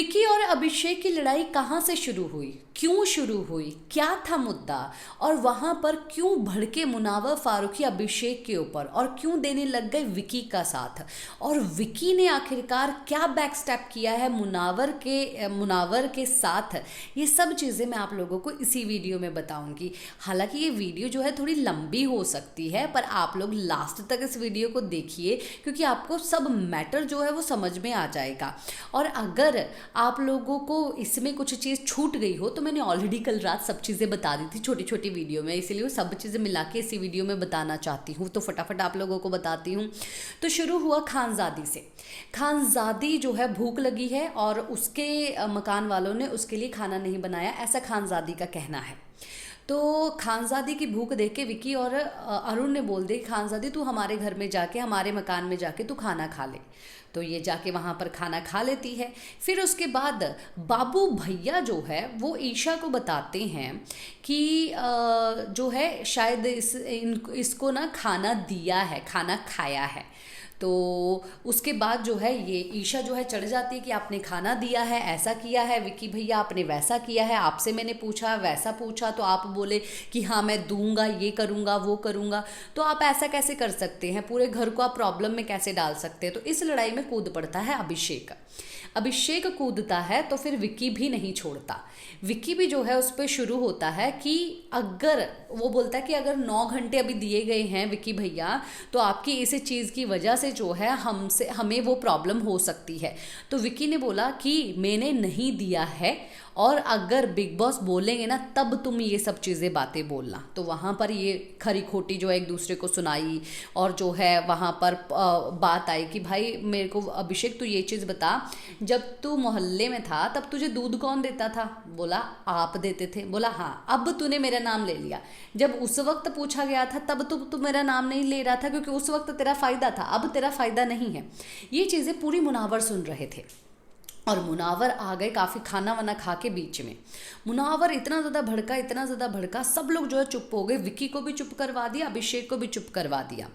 विकी और अभिषेक की लड़ाई कहाँ से शुरू हुई, क्यों शुरू हुई, क्या था मुद्दा, और वहां पर क्यों भड़के मुनावर फारूकी अभिषेक के ऊपर और क्यों देने लग गए विकी का साथ, और विकी ने आखिरकार क्या बैक स्टेप किया है मुनावर के साथ। ये सब चीज़ें मैं आप लोगों को इसी वीडियो में बताऊंगी। हालांकि ये वीडियो जो है थोड़ी लंबी हो सकती है, पर आप लोग लास्ट तक इस वीडियो को देखिए क्योंकि आपको सब मैटर जो है वो समझ में आ जाएगा। और अगर आप लोगों को इसमें कुछ चीज़ छूट गई हो तो मैंने ऑलरेडी कल रात सब चीज़ें बता दी थी छोटी छोटी वीडियो में, इसीलिए वो सब चीज़ें मिला के इसी वीडियो में बताना चाहती हूँ, तो फटाफट आप लोगों को बताती हूँ। तो शुरू हुआ खानजादी से। खानजादी जो है भूख लगी है और उसके मकान वालों ने उसके लिए खाना नहीं बनाया, ऐसा खानजादी का कहना है। तो खानजादी की भूख देख के विकी और अरुण ने बोल दिया, खानजादी तू हमारे घर में जाके, हमारे मकान में जाके तू खाना खा ले। तो ये जाके वहाँ पर खाना खा लेती है। फिर उसके बाद बाबू भैया जो है वो ईशा को बताते हैं कि जो है शायद इसको ना खाना दिया है, खाना खाया है। तो उसके बाद जो है ये ईशा जो है चढ़ जाती है कि आपने खाना दिया है, ऐसा किया है विकी भैया, आपने वैसा किया है, आपसे मैंने पूछा वैसा पूछा तो आप बोले कि हाँ मैं दूंगा, ये करूँगा वो करूँगा, तो आप ऐसा कैसे कर सकते हैं, पूरे घर को आप प्रॉब्लम में कैसे डाल सकते हैं। तो इस लड़ाई में कूद पड़ता है अभिषेक कूदता है तो फिर विक्की भी नहीं छोड़ता। विक्की भी जो है उस पर शुरू होता है कि अगर वो बोलता है कि अगर 9 घंटे अभी दिए गए हैं विक्की भैया तो आपकी इस चीज़ की वजह से जो है हमें वो प्रॉब्लम हो सकती है। तो विक्की ने बोला कि मैंने नहीं दिया है और अगर बिग बॉस बोलेंगे ना तब तुम ये सब चीज़ें बातें बोलना। तो वहाँ पर ये खरी खोटी जो है एक दूसरे को सुनाई और जो है वहाँ पर बात आई कि भाई मेरे को अभिषेक तू ये चीज़ बता, जब तू मोहल्ले में था तब तुझे दूध कौन देता था? बोला आप देते थे। बोला हाँ, अब तूने मेरा नाम ले लिया, जब उस वक्त पूछा गया था तब तू मेरा नाम नहीं ले रहा था क्योंकि उस वक्त तेरा फ़ायदा था, अब तेरा फ़ायदा नहीं है। ये चीज़ें पूरी मुनावर सुन रहे थे और मुनावर आ गए काफ़ी खाना वाना खा के बीच में। मुनावर इतना ज़्यादा भड़का, सब लोग जो है चुप हो गए, विक्की को भी चुप करवा दिया, अभिषेक को भी चुप करवा दिया।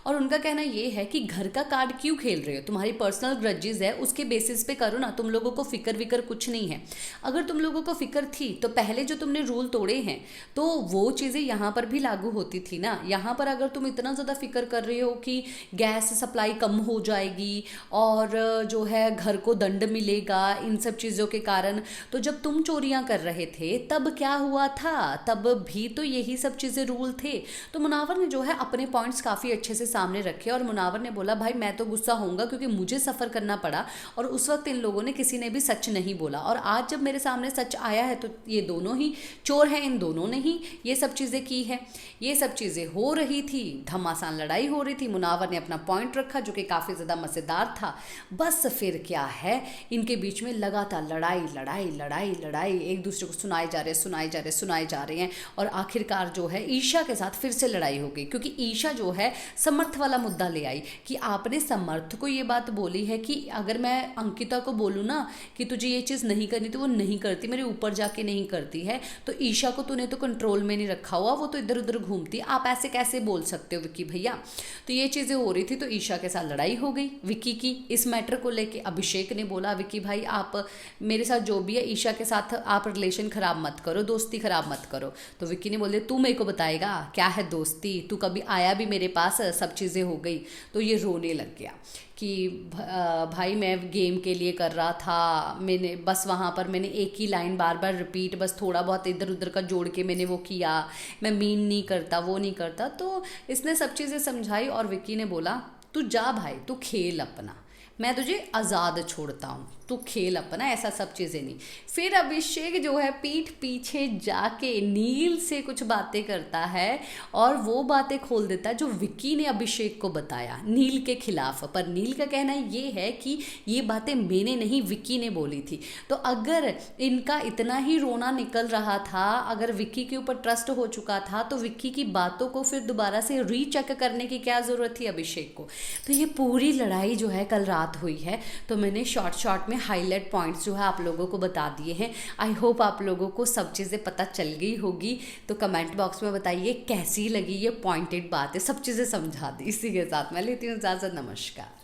और उनका कहना ये है कि घर का कार्ड क्यों खेल रहे हो, तुम्हारी पर्सनल ग्रजेस है उसके बेसिस पे करो ना, तुम लोगों को फिक्र कुछ नहीं है। अगर तुम लोगों को फिक्र थी तो पहले जो तुमने रूल तोड़े हैं तो वो चीज़ें यहाँ पर भी लागू होती थी ना। यहाँ पर अगर तुम इतना ज़्यादा फिक्र कर रहे हो कि गैस सप्लाई कम हो जाएगी और जो है घर को दंड मिलेगा इन सब चीज़ों के कारण, तो जब तुम चोरियां कर रहे थे तब क्या हुआ था, तब भी तो यही सब चीज़ें रूल थे। तो मुनावर ने जो है अपने पॉइंट्स काफ़ी अच्छे से सामने रखे और मुनावर ने बोला भाई मैं तो गुस्सा होऊंगा क्योंकि मुझे सफ़र करना पड़ा और उस वक्त इन लोगों ने किसी ने भी सच नहीं बोला, और आज जब मेरे सामने सच आया है तो ये दोनों ही चोर हैं, इन दोनों ने ही ये सब चीज़ें की हैं। ये सब चीज़ें हो रही थी, घमासान लड़ाई हो रही थी, मुनावर ने अपना पॉइंट रखा जो कि काफ़ी ज़्यादा मज़ेदार था। बस फिर क्या है, इनके बीच में लगातार लड़ाई, एक दूसरे को सुनाए जा रहे हैं और आखिरकार जो है ईशा के साथ फिर से लड़ाई हो गई क्योंकि ईशा जो है समर्थ वाला मुद्दा ले आई कि आपने समर्थ को ये बात बोली है कि अगर मैं अंकिता को बोलूँ ना कि तुझे ये चीज़ नहीं करनी तो वो नहीं करती, मेरे ऊपर जाके नहीं करती है, तो ईशा को तूने तो कंट्रोल में नहीं रखा हुआ, वो तो इधर उधर घूमती, आप ऐसे कैसे बोल सकते हो विक्की भैया। तो ये चीज़ें हो रही थी तो ईशा के साथ लड़ाई हो गई विक्की की इस मैटर को लेके। अभिषेक ने बोला विक्की भाई आप मेरे साथ जो भी है ईशा के साथ आप रिलेशन ख़राब मत करो, दोस्ती ख़राब मत करो। तो विक्की ने बोले तू मेरे को बताएगा क्या है दोस्ती, तू कभी आया भी मेरे पास, सब चीज़ें हो गई। तो ये रोने लग गया कि भाई मैं गेम के लिए कर रहा था, मैंने बस वहाँ पर मैंने एक ही लाइन बार बार रिपीट, बस थोड़ा बहुत इधर उधर का जोड़ के मैंने वो किया, मैं मीन नहीं करता वो नहीं करता। तो इसने सब चीज़ें समझाई और विक्की ने बोला तू जा भाई, तू खेल अपना, मैं तुझे आज़ाद छोड़ता हूँ, तू खेल अपना, ऐसा सब चीज़ें नहीं। फिर अभिषेक जो है पीठ पीछे जाके नील से कुछ बातें करता है और वो बातें खोल देता है जो विक्की ने अभिषेक को बताया नील के खिलाफ। पर नील का कहना ये है कि ये बातें मैंने नहीं विक्की ने बोली थी। तो अगर इनका इतना ही रोना निकल रहा था, अगर विक्की के ऊपर ट्रस्ट हो चुका था तो विक्की की बातों को फिर दोबारा से रीचेक करने की क्या ज़रूरत थी अभिषेक को। तो ये पूरी लड़ाई जो है कल रात हुई है, तो मैंने शॉर्ट में हाईलाइट पॉइंट्स जो है आप लोगों को बता दिए हैं। आई होप आप लोगों को सब चीज़ें पता चल गई होगी। तो कमेंट बॉक्स में बताइए कैसी लगी ये पॉइंटेड बातें, सब चीज़ें समझा दी। इसी के साथ मैं लेती हूँ इजाज़त, नमस्कार।